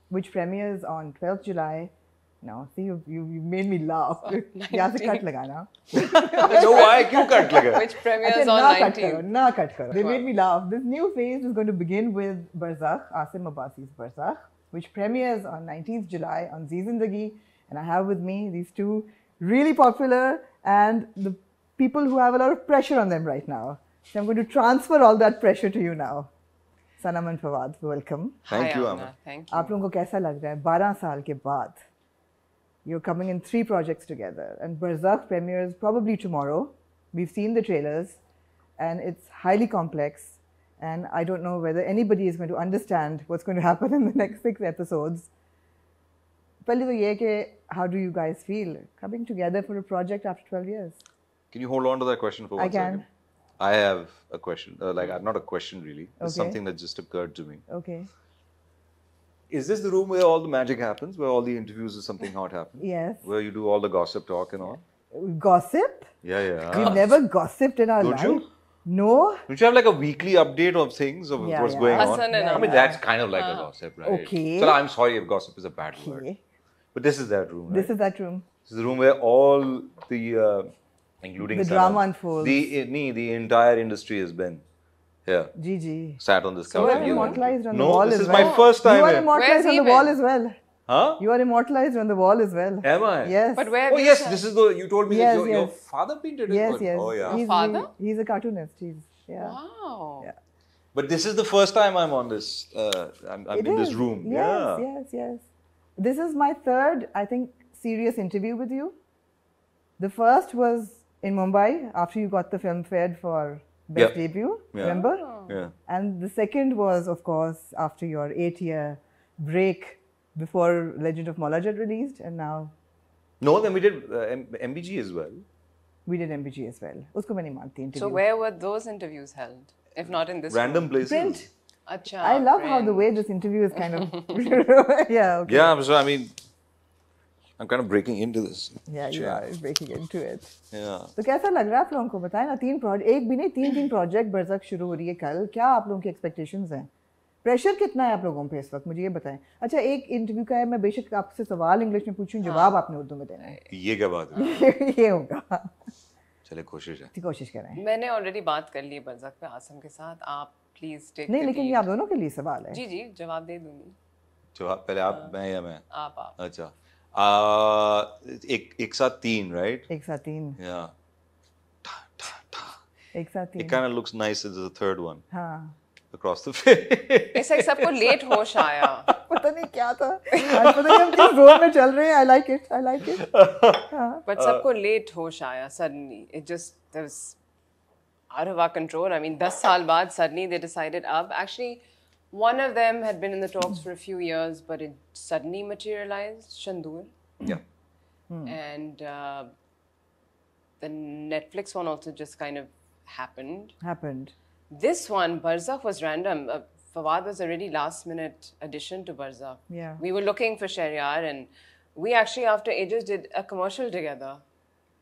which premieres on 12th July. Now, see, you made me laugh. यहाँ से cut लगाना. No, why? क्यों cut लगा? Which premieres अच्छा, on ना cut 19th? करो, ना cut करो. They made me laugh. This new phase is going to begin with Barzakh, Asim Abbasi's Barzakh, which premieres on 19th July on Zee Zindagi. And I have with me these two really popular and the people who have a lot of pressure on them right now. So I'm going to transfer all that pressure to you now. Sanam and Fawad, welcome. Thank Hi, you, Amna. Amna. Thank you. आप लोगों को कैसा लग रहा है 12 साल के बाद? You're coming in 3 projects together, and Barzakh premieres probably tomorrow. We've seen the trailers, and it's highly complex, and I don't know whether anybody is going to understand what's going to happen in the next 6 episodes. पहले तो ये कि how do you guys feel coming together for a project after 12 years? Can you hold on to that question for I one second? can. I have a question, not a question really. It's Okay. something that just occurred to me. Okay. Is this the room where all the magic happens, where all the interviews or something hot happens? Yes. Where you do all the gossip talk and all? Gossip? Yeah. We've never gossiped in our Don't life. you? No. Don't you have like a weekly update of things of Yeah, what's yeah. going on? Hassan and I mean, Amna. that's kind of like a gossip, right? Okay. So I'm sorry if gossip is a bad word. Okay. But this is that room, right? This is that room. This is the room where all the, including The Sanam, drama unfolds. The entire industry has been here, Gigi. sat on this You couch. are and immortalized on the no, wall this as is well. my first time You are here. immortalized Where's on he the wall been? as well. Huh? You are immortalized on the wall as well. Am I? Yes. But where Oh we yes, are- this is the. You told me Yes, that your yes. father painted it. Yes, or- yes. Oh yeah. He's, father? He's a cartoonist. Yeah. Wow. Yeah. But this is the first time I'm on this. I'm It in this is. room. Yes, Yeah. yes. This is my third, I think, serious interview with you. The first was in Mumbai after you got the Filmfare for Best Yeah. Debut. Yeah. Remember? Yeah. And the second was, of course, after your 8-year break before Legend of Mollajad released, and now No, then we did MBG as well. we did MBG as well. Usko main nahi manti interview. So where were those interviews held? If not in this Random room? places. Print. Acha, I love how the print. way this interview is kind of yeah, okay. Yeah, so I mean, I'm kind of breaking into this. Yeah, you chair. are breaking into it. Yeah. तो कैसा लग रहा है आप लोगों को बताएं ना एक भी नहीं तीन प्रोजेक्ट बरसक शुरू हो रही है कल क्या आप लोगों की एक्सपेक्टेशंस हैं प्रेशर कितना है आप लोगों पे इस वक्त मुझे ये बताएं अच्छा एक इंटरव्यू का है मैं बेशक आपसे सवाल इंग्लिश में पूछूं जवाब आपने उर्दू में देना है ये क्या बात है? ये होगा चले कोशिश है. कोशिश करें मैंने ऑलरेडी बात कर ली बरज़क पे आसम के साथ आप प्लीज टेक नहीं लेकिन ये आप दोनों के लिए सवाल है जी जवाब दे दूंगी जवाब पहले आप मैं या मैं? आप अच्छा. एक साथ 3, right? एक साथ 3 Yeah. एक साथ 3 It kind of looks nice as the third one हाँ across the face. ऐसे सबको लेट होश आया पता नहीं क्या था आज पता नहीं हम किस जोन में चल रहे हैं I like it बट सबको लेट होश आया suddenly it just was out of our control. I mean 10 साल बाद suddenly they decided actually one of them had been in the talks for a few years but it suddenly materialized Shandur Yeah. and the Netflix one also just kind of happened. This one, Barzakh, was random. Fawad was a really last-minute addition to Barzakh. Yeah. We were looking for Shahryar, and we actually, after ages, did a commercial together.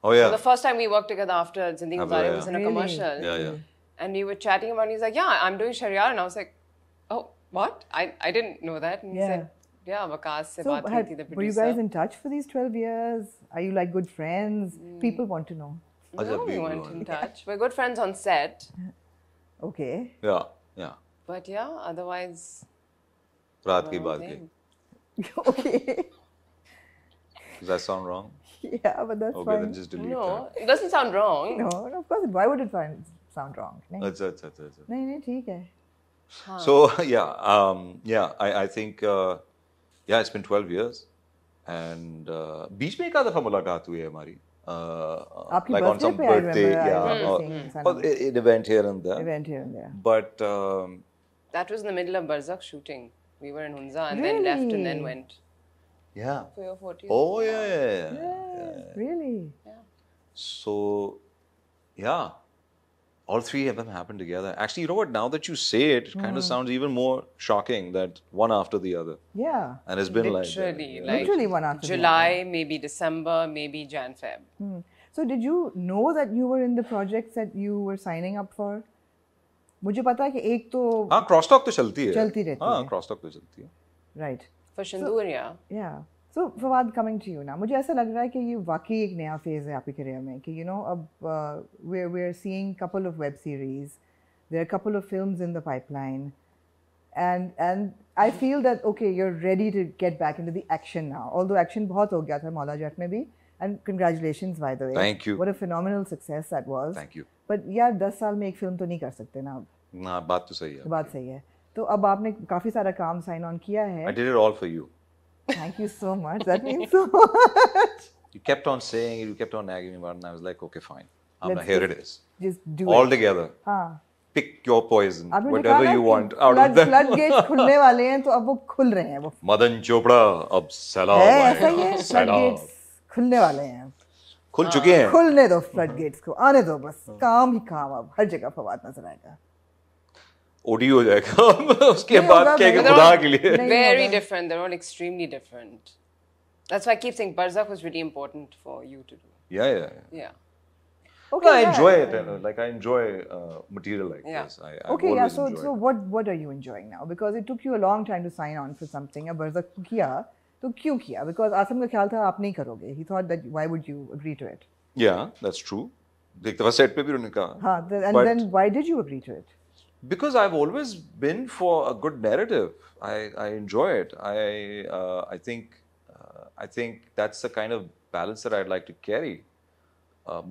Oh yeah. So the first time we worked together after Zindagi After, Guzari yeah. was in a Really? commercial. Yeah. And we were chatting about it. He's like, yeah, I'm doing Shahryar. And I was like, oh, what? I didn't know that. And he Yeah. said, yeah, Waqas se So baat hui thi, the were you producer. guys in touch for these 12 years are you like good friends people want to know अच्छा, No, we big weren't one. in touch. We're good friends on set. okay Yeah. But yeah, otherwise... रात की one बात thing. की. okay Does that sound wrong? yeah but that's Okay, then fine just delete No, that. it doesn't sound wrong. no of course why would it sound wrong नहीं अच्छा. नहीं ठीक है So I think it's been 12 years and बीच में एक आध दफा मुलाकात हुई है हमारी. आपकी Like on birthday some पे I birthday, remember I yeah, remember seeing Sanam. or an event here and there. event here and there But That was in the middle of Barzakh shooting. We were in Hunza and then left and then Really? went yeah. for your 40th. Oh yeah. really So yeah, all 3 of them happened together. Actually, you know what? Now that you say it, it kind of sounds even more shocking that one after the other, yeah and it's been Literally, like that. like Literally one after the July, maybe December, maybe Jan, Feb. so did you know that you were in the projects that you were signing up for मुझे पता है कि एक तो हाँ cross talk तो चलती है. चलती रहती हाँ है. क्रॉस टॉक तो चलती है. right For Shindur, yeah. Yeah. So Fawad, coming to you now, मुझे ऐसा लग रहा है कि ये वाकई एक नया फेज है आपकी करियर में कि अब we're seeing couple of web series, there are a couple of films in the pipeline, and I feel that okay, you're ready to get back into the action now. Although action बहुत हो गया था मौला जट में भी, and congratulations by the way. Thank you. What a phenomenal success that was. Thank you. But यार 10 साल में एक फिल्म तो नहीं कर सकते ना अब. ना बात तो सही है. बात सही है. तो अब आपने काफी सारा काम साइन ऑन किया है. I did it all for you. Thank you so much. That means so much. You kept on saying it, you kept on nagging me about it, and I was like, okay, fine. Here it is. Just do all it. together. हाँ. Pick your poison, आपने whatever कहा you ना want कि out of them. flood gates खुलने वाले हैं तो अब वो खुल रहे हैं वो. मदन चोपड़ा अब सैलाब है आएगा. ऐसा ही है. Flood सैलाब. gates खुलने वाले हैं. खुल चुके हैं. खुलने दो flood gates को. आने दो बस. काम ही काम अब हर जगह फवाद नजर आएगा. ओडी हो जाएगा. उसके नहीं बाद होगा, क्या नहीं खुदा के लिए. नहीं Very होगा. different. They're all extremely different. That's why I keep saying Barzakh was really important for you to do. Yeah. Yeah. Okay, I yeah. enjoy it. Like I enjoy material like Yeah. this. I've Okay, yeah. always So enjoyed it. what are you enjoying now? Because it took you a long time to sign on for something. अब बरज़क किया तो क्यों किया? Because Assam का ख्याल था आप नहीं करोगे. He thought that why would you agree to it? Yeah, that's true. एक दफा सेट पे भी उन्होंने कहा. हाँ, and But- then why did you agree to it? Because I've always been for a good narrative. I enjoy it. I think that's the kind of balance that I'd like to carry.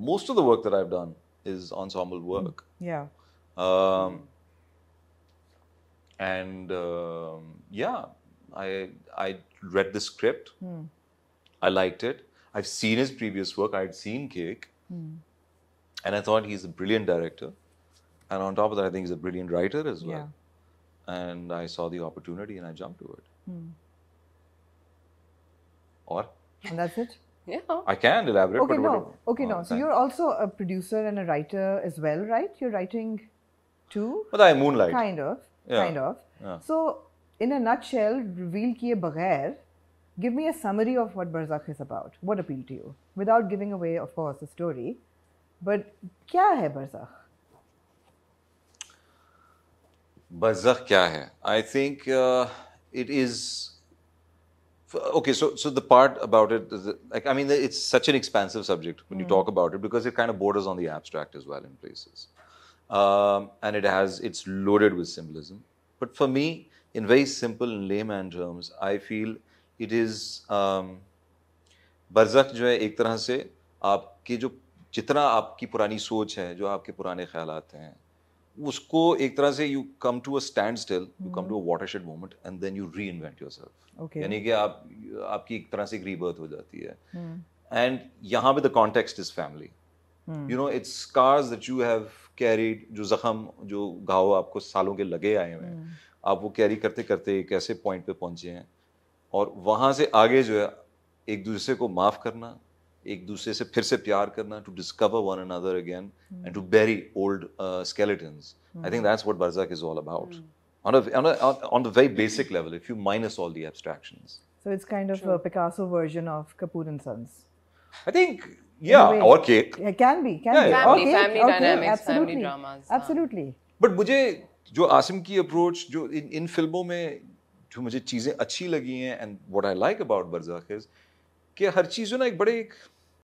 Most of the work that I've done is ensemble work. Yeah. Yeah, I read the script. I liked it. I've seen his previous work. I'd seen Cake. And I thought he's a brilliant director. And on top of that, I think he's a brilliant writer as well. Yeah. And I saw the opportunity and I jumped to it. Or And that's it? Yeah. I can elaborate. Okay, but no. whatever. Okay, no. So thanks. you're also a producer and a writer as well, right? You're writing too? But I moonlight. Kind of. Yeah. Kind of. Yeah. So, in a nutshell, reveal kiye baghair, give me a summary of what Barzakh is about. What appealed to you? Without giving away, of course, the story. But kya hai Barzakh? Barzakh kya hai? I think it is. Okay, so the part about it is that, like, I mean, it's such an expansive subject when you talk about it because it kind of borders on the abstract as well in places, and it's loaded with symbolism. But for me, in very simple and layman terms, I feel it is Barzakh जो है एक तरह से आपकी जो जितना आपकी पुरानी सोच है, जो आपके पुराने ख्यालात हैं, उसको एक तरह से you come to a standstill, you come to a watershed moment, and then you reinvent yourself. Okay. यानी कि आपकी एक तरह से एक rebirth हो जाती है. And यहाँ पे the context is family. You know, it's scars that you have carried, जो जख्म, जो घाव आपको सालों के लगे आए हुए हैं, आप वो कैरी करते करते एक ऐसे पॉइंट पे पहुंचे हैं, और वहाँ से आगे जो है एक दूसरे को माफ करना, एक दूसरे से फिर से प्यार करना, to discover one another again and to bury old skeletons. I think that's what Barzakh is all about. On the very basic level, if you minus all the abstractions. So it's kind of a Picasso version of Kapoor and Sons. I think, yeah, way. or Cake. Yeah, can be. Yeah. Okay, Family dynamics, absolutely. family dramas. Absolutely. But मुझे जो आसिम की approach जो इन फिल्मों में जो मुझे चीज़ें अच्छी लगी हैं, and what I like about Barzakh is कि हर चीज़ जो ना एक बड़े एक